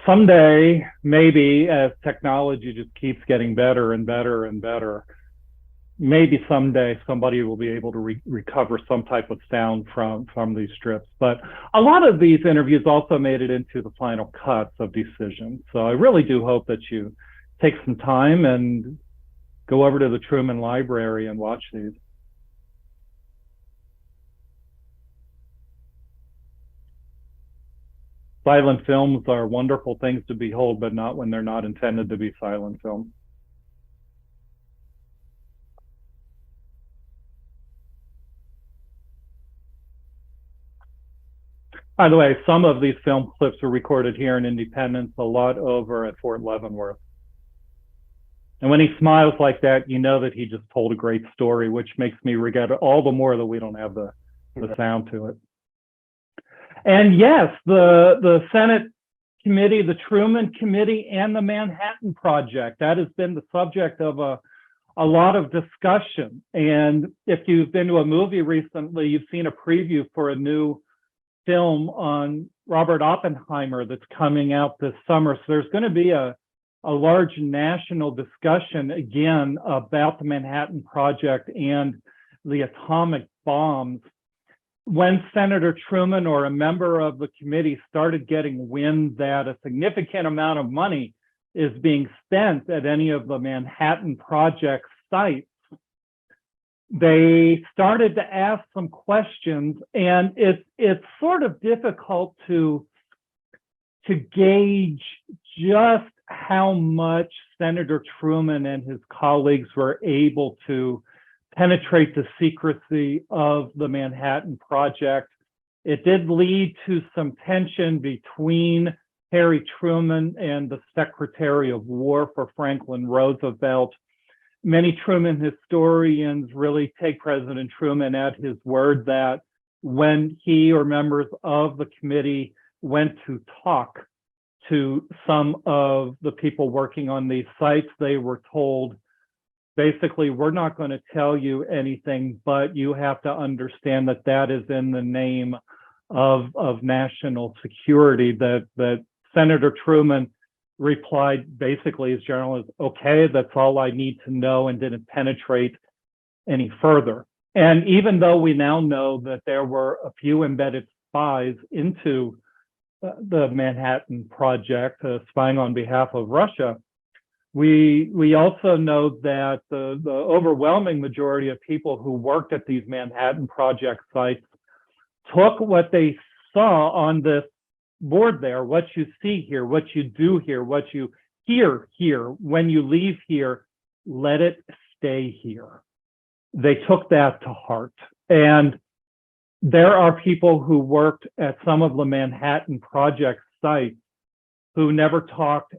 Someday, maybe as technology just keeps getting better and better and better, maybe someday somebody will be able to recover some type of sound from these strips. But a lot of these interviews also made it into the final cuts of Decision. So I really do hope that you take some time and go over to the Truman Library and watch these. Silent films are wonderful things to behold, but not when they're not intended to be silent films. By the way, some of these film clips were recorded here in Independence, a lot over at Fort Leavenworth. And when he smiles like that, you know that he just told a great story, which makes me regret it all the more that we don't have the sound to it. And yes, the Senate Committee, the Truman Committee, and the Manhattan Project, that has been the subject of a lot of discussion. And if you've been to a movie recently, you've seen a preview for a new film on Robert Oppenheimer that's coming out this summer. So there's going to be a large national discussion again about the Manhattan Project and the atomic bombs. When Senator Truman or a member of the committee started getting wind that a significant amount of money is being spent at any of the Manhattan Project sites, they started to ask some questions, and it's sort of difficult to gauge just how much Senator Truman and his colleagues were able to penetrate the secrecy of the Manhattan Project. It did lead to some tension between Harry Truman and the Secretary of War for Franklin Roosevelt. Many Truman historians really take President Truman at his word that when he or members of the committee went to talk to some of the people working on these sites, they were told, basically, we're not going to tell you anything, but you have to understand that that is in the name of national security, that Senator Truman replied basically as general as, okay, that's all I need to know, and didn't penetrate any further. And even though we now know that there were a few embedded spies into the Manhattan Project, spying on behalf of Russia, we also know that the overwhelming majority of people who worked at these Manhattan Project sites took what they saw on this board there, what you see here, what you do here, what you hear here, when you leave here, let it stay here. They took that to heart. And there are people who worked at some of the Manhattan Project sites who never talked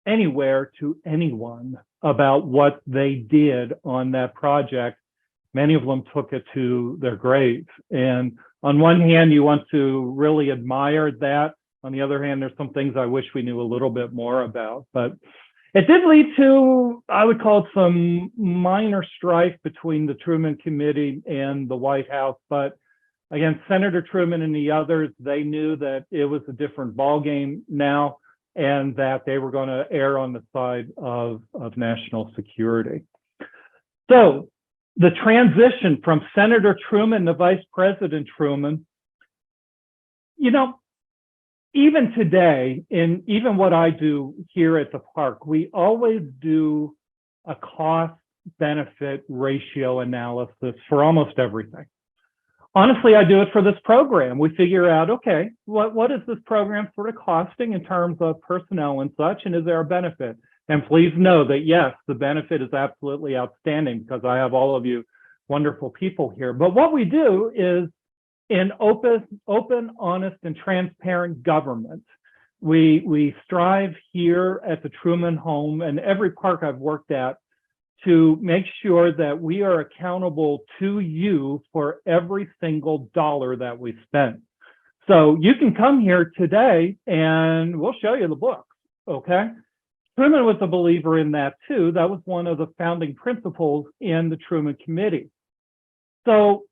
anywhere to anyone about what they did on that project. Many of them took it to their grave. And on one hand, you want to really admire that. On the other hand, there's some things I wish we knew a little bit more about. But it did lead to, I would call it, some minor strife between the Truman Committee and the White House. But again, Senator Truman and the others, they knew that it was a different ballgame now, and that they were going to err on the side of national security. So the transition from Senator Truman to Vice President Truman, you know, even today, in even what I do here at the park, we always do a cost-benefit ratio analysis for almost everything. Honestly, I do it for this program. We figure out, okay, what is this program sort of costing in terms of personnel and such, and is there a benefit? And please know that, yes, the benefit is absolutely outstanding because I have all of you wonderful people here. But what we do is, in open, honest, and transparent government, we strive here at the Truman Home and every park I've worked at to make sure that we are accountable to you for every single dollar that we spend. So you can come here today and we'll show you the books, okay? Truman was a believer in that too. That was one of the founding principles in the Truman Committee. So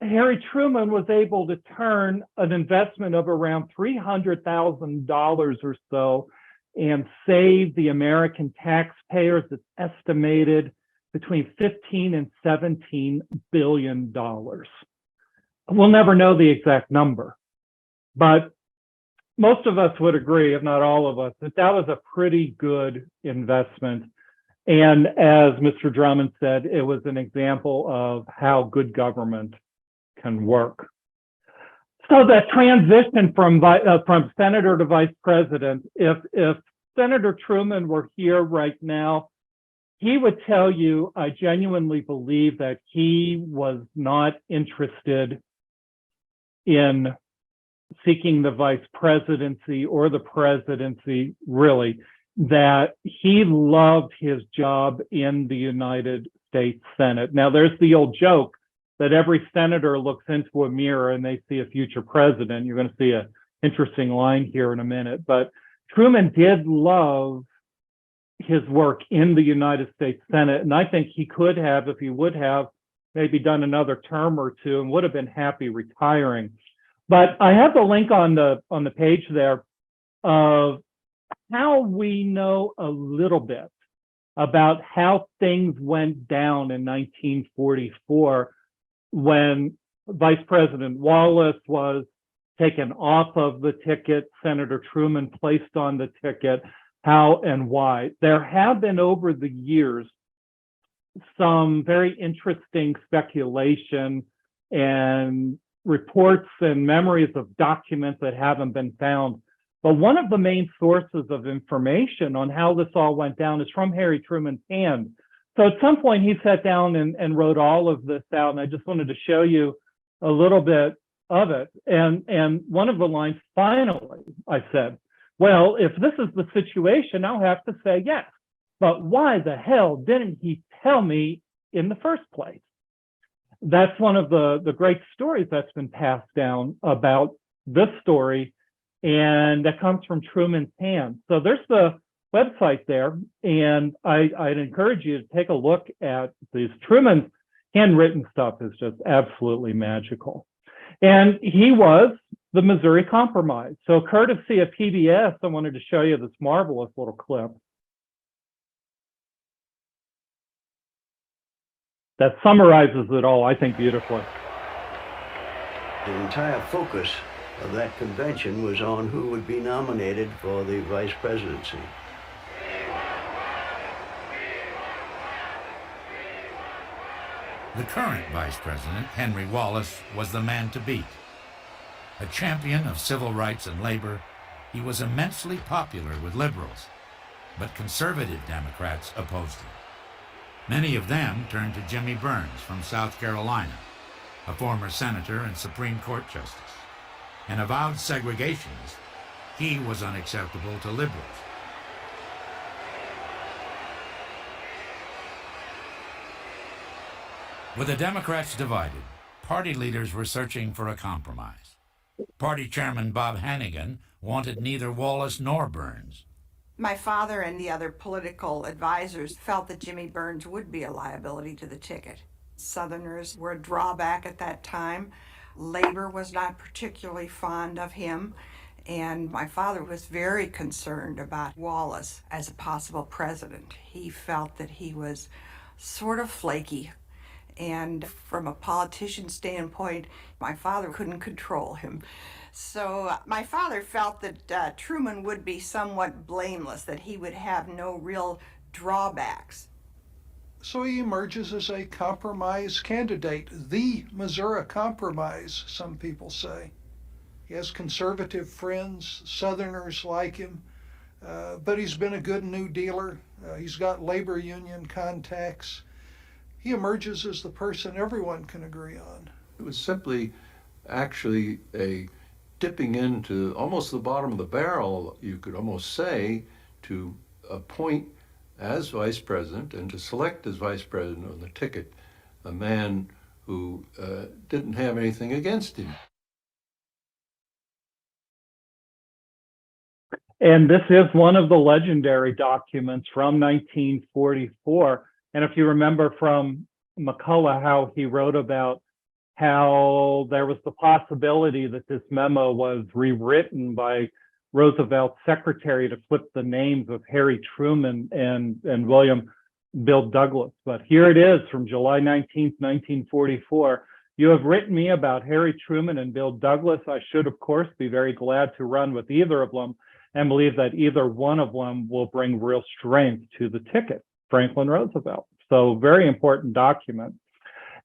Harry Truman was able to turn an investment of around $300,000 or so and save the American taxpayers, it's estimated, between $15 and $17 billion. We'll never know the exact number, but most of us would agree, if not all of us, that that was a pretty good investment. And as Mr. Drummond said, it was an example of how good government can work. So that transition from senator to vice president, if Senator Truman were here right now, he would tell you, I genuinely believe that he was not interested in seeking the vice presidency or the presidency, really, that he loved his job in the United States Senate. Now, there's the old joke that every senator looks into a mirror and they see a future president. You're going to see an interesting line here in a minute, but Truman did love his work in the United States Senate, and I think he could have, if he would have, maybe done another term or two and would have been happy retiring. But I have the link on the page there of how we know a little bit about how things went down in 1944 when Vice President Wallace was taken off of the ticket, Senator Truman placed on the ticket, how and why. There have been over the years some very interesting speculation and reports and memories of documents that haven't been found. But one of the main sources of information on how this all went down is from Harry Truman's hand. So at some point he sat down and wrote all of this out, and I just wanted to show you a little bit of it. And one of the lines, finally, I said, well, if this is the situation, I'll have to say yes. But why the hell didn't he tell me in the first place? That's one of the great stories that's been passed down about this story, and that comes from Truman's hand. So there's the website there, and I'd encourage you to take a look at these. Truman's handwritten stuff is just absolutely magical. And he was the Missouri Compromise. So courtesy of PBS, I wanted to show you this marvelous little clip that summarizes it all, I think, beautifully. The entire focus of that convention was on who would be nominated for the vice presidency. The current vice president, Henry Wallace, was the man to beat. A champion of civil rights and labor, he was immensely popular with liberals, but conservative Democrats opposed him. Many of them turned to Jimmy Burns from South Carolina, a former senator and Supreme Court justice. An avowed segregationist, he was unacceptable to liberals. With the Democrats divided, party leaders were searching for a compromise. Party Chairman Bob Hannigan wanted neither Wallace nor Burns. My father and the other political advisors felt that Jimmy Burns would be a liability to the ticket. Southerners were a drawback at that time. Labor was not particularly fond of him, and my father was very concerned about Wallace as a possible president. He felt that he was sort of flaky, and from a politician's standpoint, my father couldn't control him. So my father felt that Truman would be somewhat blameless, that he would have no real drawbacks. So he emerges as a compromise candidate, the Missouri Compromise, some people say. He has conservative friends, Southerners like him, but he's been a good New Dealer. He's got labor union contacts. He emerges as the person everyone can agree on. It was simply actually a dipping into almost the bottom of the barrel, you could almost say, to appoint as vice president and to select as vice president on the ticket a man who didn't have anything against him. And this is one of the legendary documents from 1944. And if you remember from McCullough, how he wrote about how there was the possibility that this memo was rewritten by Roosevelt's secretary to flip the names of Harry Truman and William Bill Douglas. But here it is from July 19th, 1944. You have written me about Harry Truman and Bill Douglas. I should, of course, be very glad to run with either of them and believe that either one of them will bring real strength to the ticket, Franklin Roosevelt. So very important document.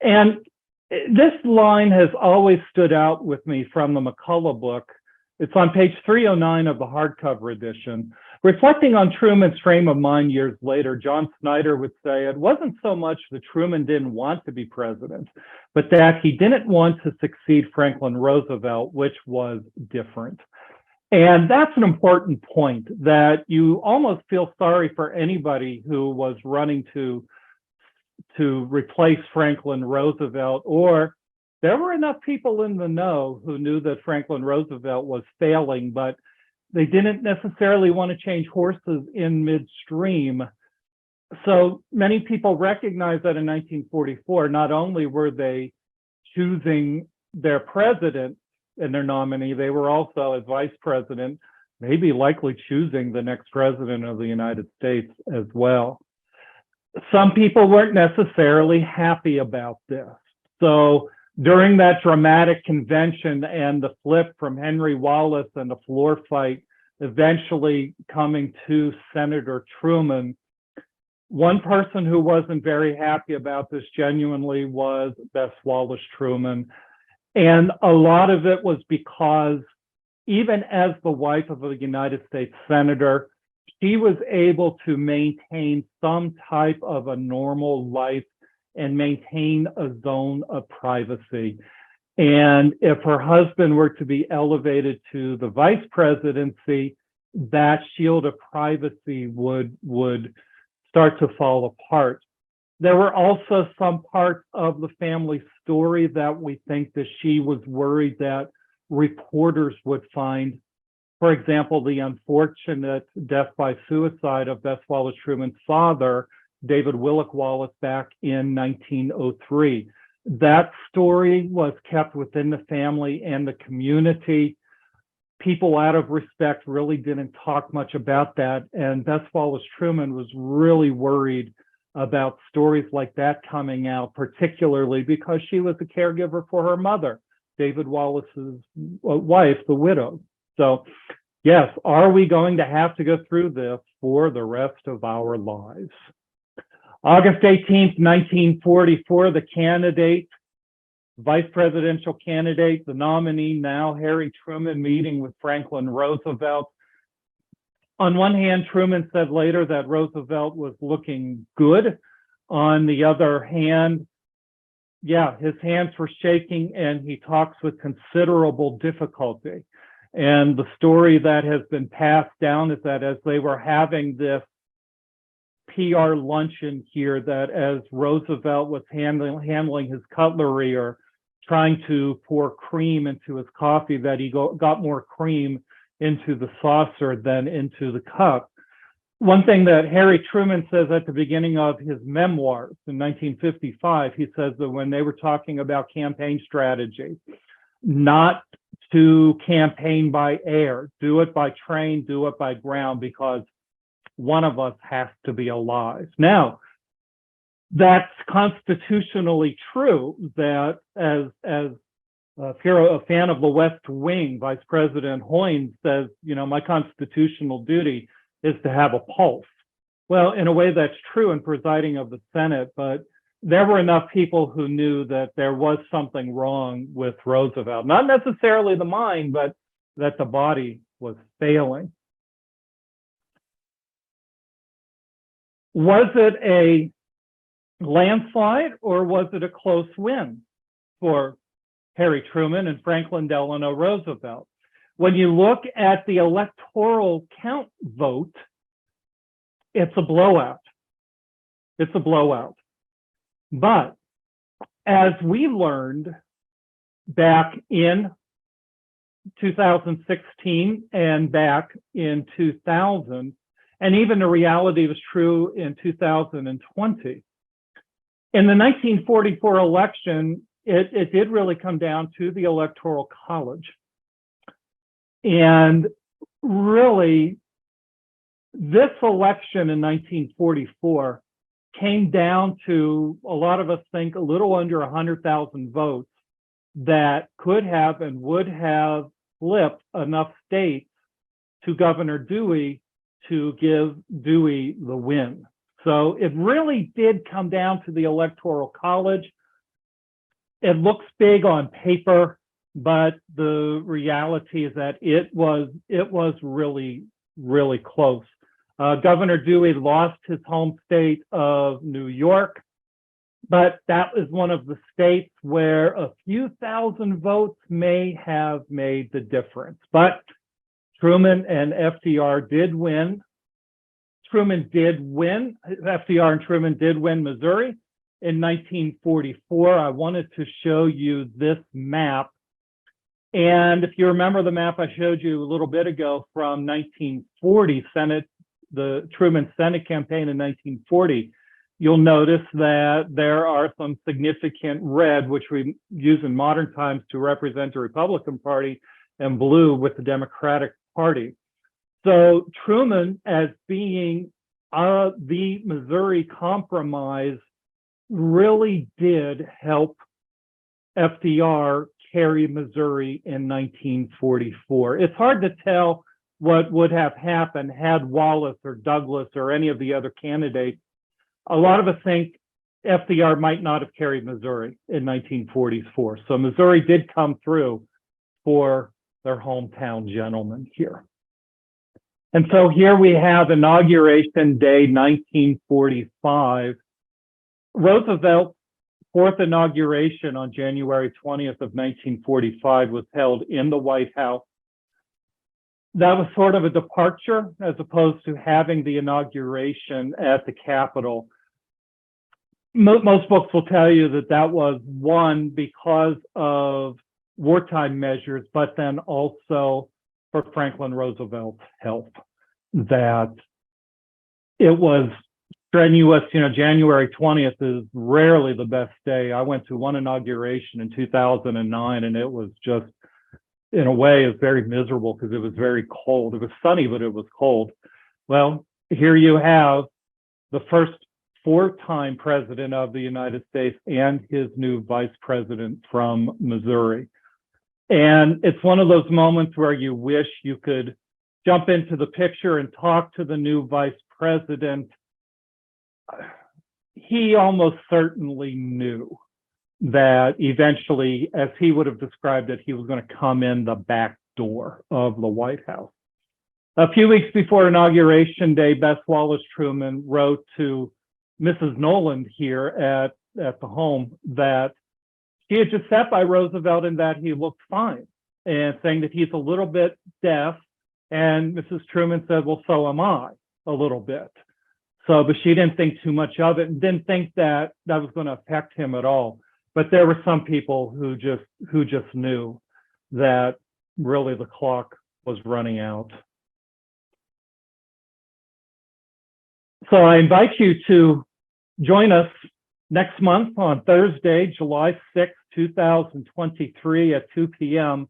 And this line has always stood out with me from the McCullough book. It's on page 309 of the hardcover edition. Reflecting on Truman's frame of mind years later, John Snyder would say it wasn't so much that Truman didn't want to be president, but that he didn't want to succeed Franklin Roosevelt, which was different. And that's an important point, that you almost feel sorry for anybody who was running to replace Franklin Roosevelt, or there were enough people in the know who knew that Franklin Roosevelt was failing, but they didn't necessarily want to change horses in midstream. So many people recognize that in 1944, not only were they choosing their president and their nominee, they were also, as vice president, maybe likely choosing the next president of the United States as well. Some people weren't necessarily happy about this. So during that dramatic convention and the flip from Henry Wallace and the floor fight eventually coming to Senator Truman, one person who wasn't very happy about this genuinely was Bess Wallace Truman. And a lot of it was because even as the wife of a United States senator, she was able to maintain some type of a normal life and maintain a zone of privacy. And if her husband were to be elevated to the vice presidency, that shield of privacy would start to fall apart. There were also some parts of the family story that we think that she was worried that reporters would find. For example, the unfortunate death by suicide of Bess Wallace Truman's father, David Willock Wallace, back in 1903. That story was kept within the family and the community. People out of respect really didn't talk much about that. And Bess Wallace Truman was really worried about stories like that coming out, particularly because she was a caregiver for her mother, David Wallace's wife, the widow. So yes, are we going to have to go through this for the rest of our lives? August 18th, 1944, the candidate, vice presidential candidate, the nominee now, Harry Truman, meeting with Franklin Roosevelt. On one hand, Truman said later that Roosevelt was looking good. On the other hand, yeah, his hands were shaking and he talks with considerable difficulty. And the story that has been passed down is that as they were having this PR luncheon here, that as Roosevelt was handling his cutlery or trying to pour cream into his coffee that he got more cream into the saucer than into the cup. One thing that Harry Truman says at the beginning of his memoirs in 1955, he says that when they were talking about campaign strategy, not to campaign by air, do it by train, do it by ground, because one of us has to be alive. Now, that's constitutionally true, that as if you're a fan of the West Wing, Vice President Hoynes says, you know, my constitutional duty is to have a pulse. Well, in a way that's true in presiding of the Senate, but there were enough people who knew that there was something wrong with Roosevelt. Not necessarily the mind, but that the body was failing. Was it a landslide or was it a close win for Harry Truman and Franklin Delano Roosevelt? When you look at the electoral count vote, it's a blowout. It's a blowout. But as we learned back in 2016 and back in 2000, and even the reality was true in 2020, in the 1944 election, it did really come down to the Electoral College. And really, this election in 1944 came down to, a lot of us think, a little under 100,000 votes that could have and would have flipped enough states to Governor Dewey to give Dewey the win. So it really did come down to the Electoral College. It looks big on paper, but the reality is that it was really, really close. Governor Dewey lost his home state of New York, but that was one of the states where a few thousand votes may have made the difference. But Truman and FDR did win. Truman did win. FDR and Truman did win Missouri in 1944. I wanted to show you this map. And if you remember the map I showed you a little bit ago from 1940, the Truman Senate campaign in 1940, you'll notice that there are some significant red, which we use in modern times to represent the Republican Party, and blue with the Democratic Party. So Truman, as being the Missouri Compromise, really did help FDR carry Missouri in 1944. It's hard to tell what would have happened had Wallace or Douglas or any of the other candidates. A lot of us think FDR might not have carried Missouri in 1944. So Missouri did come through for their hometown gentlemen here. And so here we have Inauguration Day 1945. Roosevelt's fourth inauguration on January 20th of 1945 was held in the White House. That was sort of a departure as opposed to having the inauguration at the Capitol. Most books will tell you that that was one because of wartime measures, but then also for Franklin Roosevelt's health, that it was strenuous. You know, January 20th is rarely the best day. I went to one inauguration in 2009 and it was just, in a way, it's very miserable because it was very cold. It was sunny, but it was cold. Well, here you have the first four-time president of the United States and his new vice president from Missouri. And it's one of those moments where you wish you could jump into the picture and talk to the new vice president. He almost certainly knew that eventually, as he would have described it, he was going to come in the back door of the White House. A few weeks before Inauguration Day, Bess Wallace Truman wrote to Mrs. Noland here at the home that he had just sat by Roosevelt and that he looked fine, and saying that he's a little bit deaf. And Mrs. Truman said, well, so am I a little bit. So, but she didn't think too much of it and didn't think that that was going to affect him at all. but there were some people who just knew that really the clock was running out. So I invite you to join us next month on Thursday, July 6, 2023 at 2 p.m.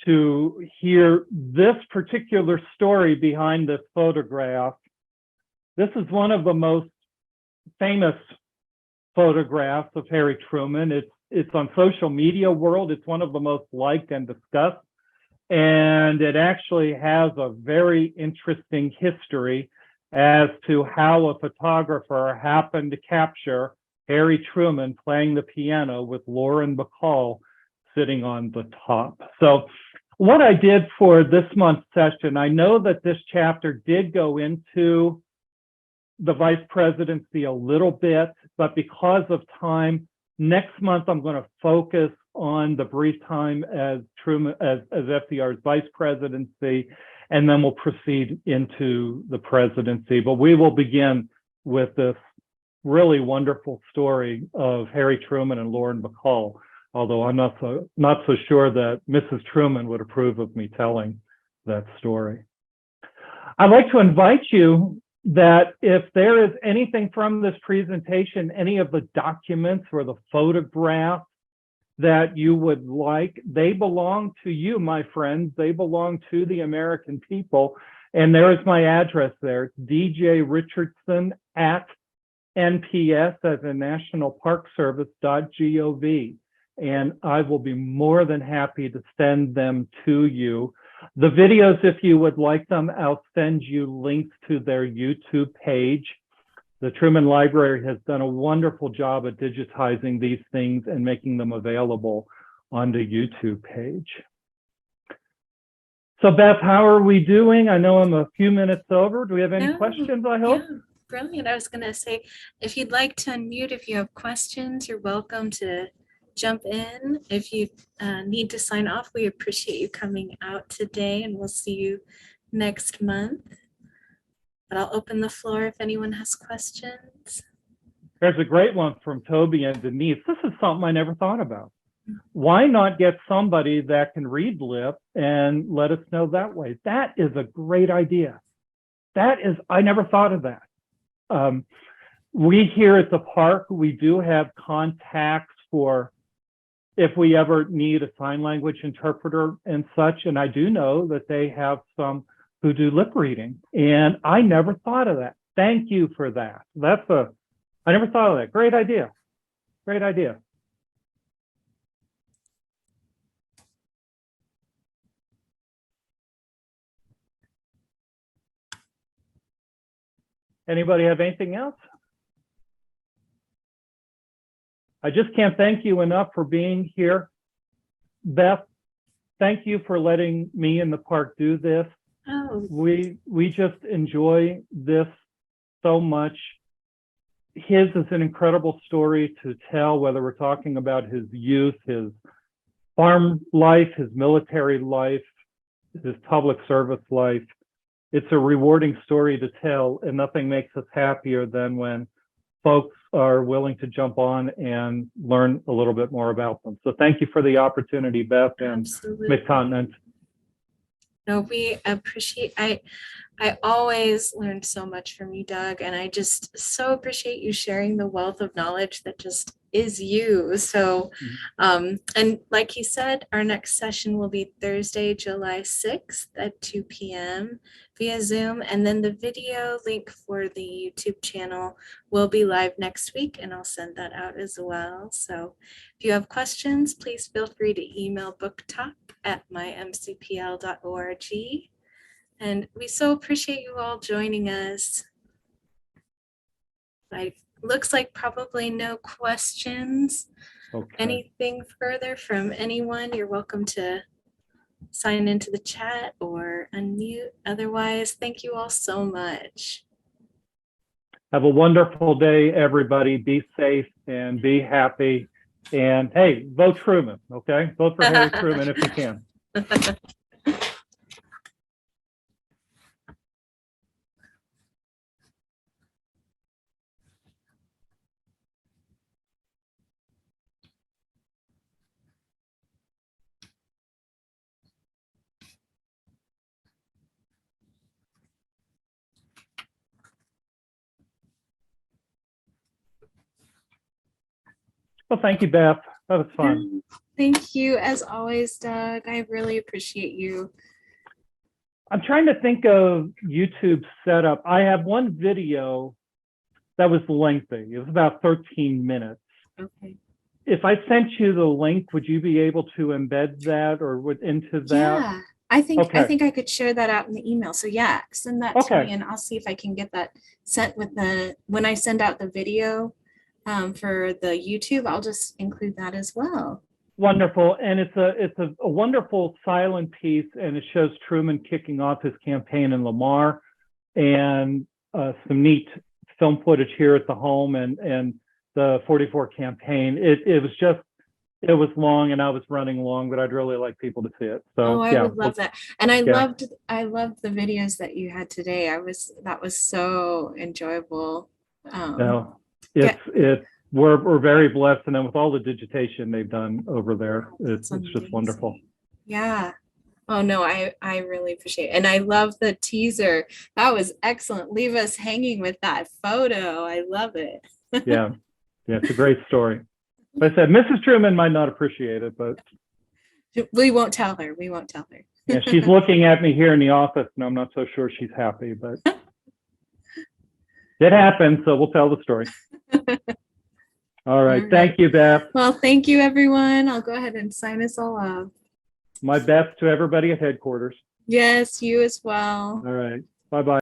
to hear this particular story behind this photograph. This is one of the most famous photographs of Harry Truman. It's on social media world. It's one of the most liked and discussed. And it actually has a very interesting history as to how a photographer happened to capture Harry Truman playing the piano with Lauren Bacall sitting on the top. So what I did for this month's session, I know that this chapter did go into the vice presidency a little bit, but because of time, next month I'm going to focus on the brief time as Truman, as FDR's vice presidency, and then we'll proceed into the presidency. But we will begin with this really wonderful story of Harry Truman and Lauren Bacall, although I'm not so sure that Mrs. Truman would approve of me telling that story. I'd like to invite you that if there is anything from this presentation, any of the documents or the photographs that you would like, they belong to you, my friends. They belong to the American people. And there is my address there. It's DJ Richardson at NPS, as in National Park Service.gov. And I will be more than happy to send them to you. The videos, if you would like them, I'll send you links to their YouTube page. The Truman Library has done a wonderful job at digitizing these things and making them available on the YouTube page. So Beth, how are we doing? I know I'm a few minutes over. Do we have any questions, I hope? Yeah, brilliant. I was going to say, if you'd like to unmute, if you have questions, you're welcome to jump in. If you need to sign off, we appreciate you coming out today, and we'll see you next month. But I'll open the floor if anyone has questions. There's a great one from Toby and Denise. This is something I never thought about. Why not get somebody that can read lip and let us know that way? That is a great idea. I never thought of that. We here at the park, we do have contacts for if we ever need a sign language interpreter and such, and I do know that they have some who do lip reading, and I never thought of that. Thank you for that. I never thought of that. Great idea. Great idea. Anybody have anything else? I just can't thank you enough for being here. Beth, thank you for letting me in the park do this. Oh. We just enjoy this so much. His is an incredible story to tell, whether we're talking about his youth, his farm life, his military life, his public service life. It's a rewarding story to tell, and nothing makes us happier than when folks are willing to jump on and learn a little bit more about them. So thank you for the opportunity, Beth and Mid-Continent. No, we appreciate, I always learn so much from you, Doug, and I just so appreciate you sharing the wealth of knowledge that just is you. So, and like he said, our next session will be Thursday, July 6th at 2 p.m. via Zoom. And then the video link for the YouTube channel will be live next week, and I'll send that out as well. So if you have questions, please feel free to email booktalk@mymcpl.org. And we so appreciate you all joining us. Looks like probably no questions. Okay. Anything further from anyone, you're welcome to sign into the chat or unmute. Otherwise, thank you all so much. Have a wonderful day, everybody. Be safe and be happy. And hey, vote Truman, okay? Vote for Harry Truman if you can. Well, thank you, Beth. That was fun. Thank you, as always, Doug. I really appreciate you. I'm trying to think of YouTube setup. I have one video that was lengthy. It was about 13 minutes. Okay. If I sent you the link, would you be able to embed that or into that? Yeah, I think Okay. I could share that out in the email. So yeah, send that to me, and I'll see if I can get that sent with when I send out the video for the YouTube. I'll just include that as well. Wonderful. And it's a wonderful silent piece, and it shows Truman kicking off his campaign in Lamar, and some neat film footage here at the home and the 44 campaign. It was long, and I was running long, but I'd really like people to see it. So I would love that. And I yeah. loved the videos that you had today. That was so enjoyable. No, we're very blessed, and then with all the digitation they've done over there, it's just wonderful. Yeah. Oh no, I really appreciate it. And I love the teaser. That was excellent. Leave us hanging with that photo. I love it. Yeah, it's a great story. Like I said, Mrs. Truman might not appreciate it, but we won't tell her. yeah, she's looking at me here in the office, and I'm not so sure she's happy, but it happened, so we'll tell the story. All right. Thank you, Beth. Well, thank you, everyone. I'll go ahead and sign us all off. My best to everybody at headquarters. Yes, you as well. All right. Bye-bye.